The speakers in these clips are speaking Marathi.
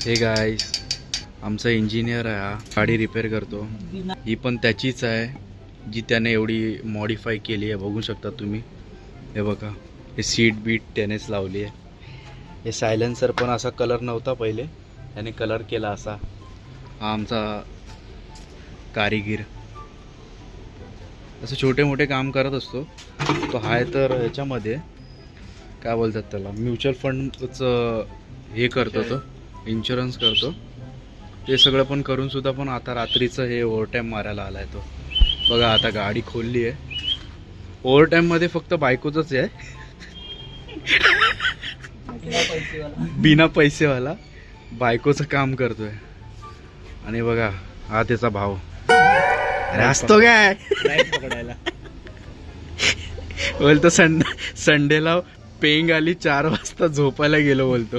हे गाईस, आमचा इंजिनियर आहे हा, गाडी रिपेअर करतो. ही पण त्याचीच आहे जी त्याने एवढी मॉडिफाय केली आहे. बघू शकता तुम्ही. हे बघा, हे सीट बीट त्यानेच लावली आहे. हे सायलेन्सर पण असा कलर नव्हता पहिले, त्याने कलर केला असा. हा आमचा कारिगीर असं छोटे मोठे काम करत असतो. तो आहे तर ह्याच्यामध्ये काय बोलतात त्याला, म्युच्युअल फंडचं हे करतो, तो इन्शुरन्स करतो. ते सगळं पण करून सुद्धा पण आता रात्रीचं हे ओव्हरटाईम मारायला आलाय तो. बघा आता गाडी खोलली आहे. ओव्हरटाईममध्ये फक्त बायकोचंच आहे, बिना पैसेवाला बायकोचं काम करतोय. आणि बघा हा त्याचा भाव. अरे असतो काय पकडायला बोलतो संडेला पेंग आली 4 वाजता झोपायला गेलो बोलतो.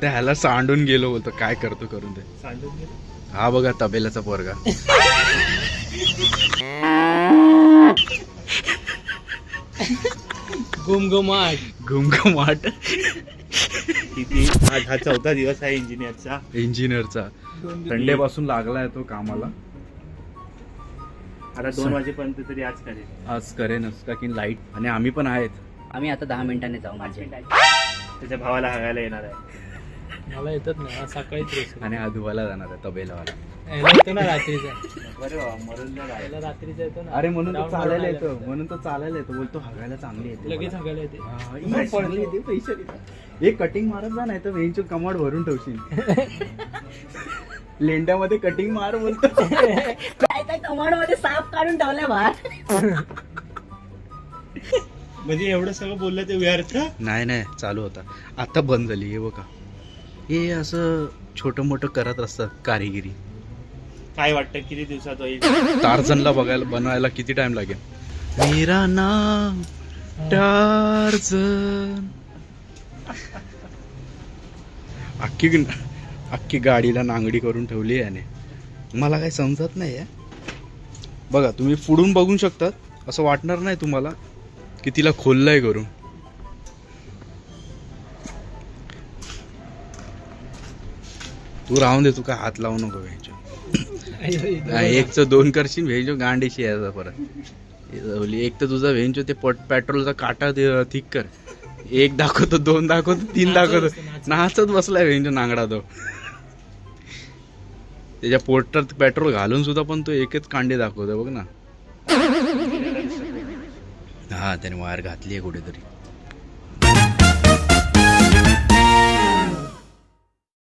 ह्याला सांडून गेलो बोलतो. काय करतो करून ते. हा बघा तबेल्याचा पोरगा. घुमघुमाट किती आज हा 4था दिवस आहे इंजिनियरचा. संडे पासून लागलाय तो कामाला. आता 2 वाजेपर्यंत तरी आज करेनच का की लाईट. आणि आम्ही पण आहेत. आम्ही आता 10 मिनिटांनी जाऊ. त्याच्या भावाला हगायला येणार आहे. मला येतात ना सकाळीच. आणि हा धुवायला जाणार आहे तबेलावाला. येतो ना रात्रीचा. बरे बाबा मरून नाही राहिला. रात्रीचा येतो ना. अरे म्हणून तो Down चालायला मारून येतो. म्हणून तो चालायला येतो. बोलतो हगायला चांगली येते. लगेच हगायला येते. पडली येते पैसे देतात. एक कटिंग मारत जा, नाही तर वेंचू कमाड भरून ठेवशील. लेंड्यामध्ये कटिंग मार बोलतो. काय कमांड मध्ये साप काढून ठेवलाय बाहेर. म्हणजे एवढं सगळं बोललं ते व्यर्थ. नाही चालू होता, आता बंद झाली. हे बघा, हे असं छोटं मोठं करत असतात कारिगिरी. काय वाटतं किती दिवसात होईल? टार्झनला बनवायला किती टाइम लागेल. मेरा नाम टार्झन. अख्खी गाडीला नांगडी करून ठेवली याने. मला काही समजत नाही आहे. बघा तुम्ही पुढून बघू शकतात. असं वाटणार नाही तुम्हाला की तिला खोललंय करून. तू राहून दे, तू काय हात लावू नको व्हायचो. 1चं 2 करशील व्हेंचो गांडीशी यायचा परत. एक तर तुझा व्हेंचो ते पेट्रोलचा काटा ठीक कर. 1 दाखवतो, 2 दाखवतो, 3 दाखवतो. नाचत बसलाय व्हेंचो नांगडा तो. त्याच्या पोटात पेट्रोल घालून सुद्धा पण तो एकच कांडे दाखवतो बघ ना. हा त्याने वायर घातली आहे कुठेतरी.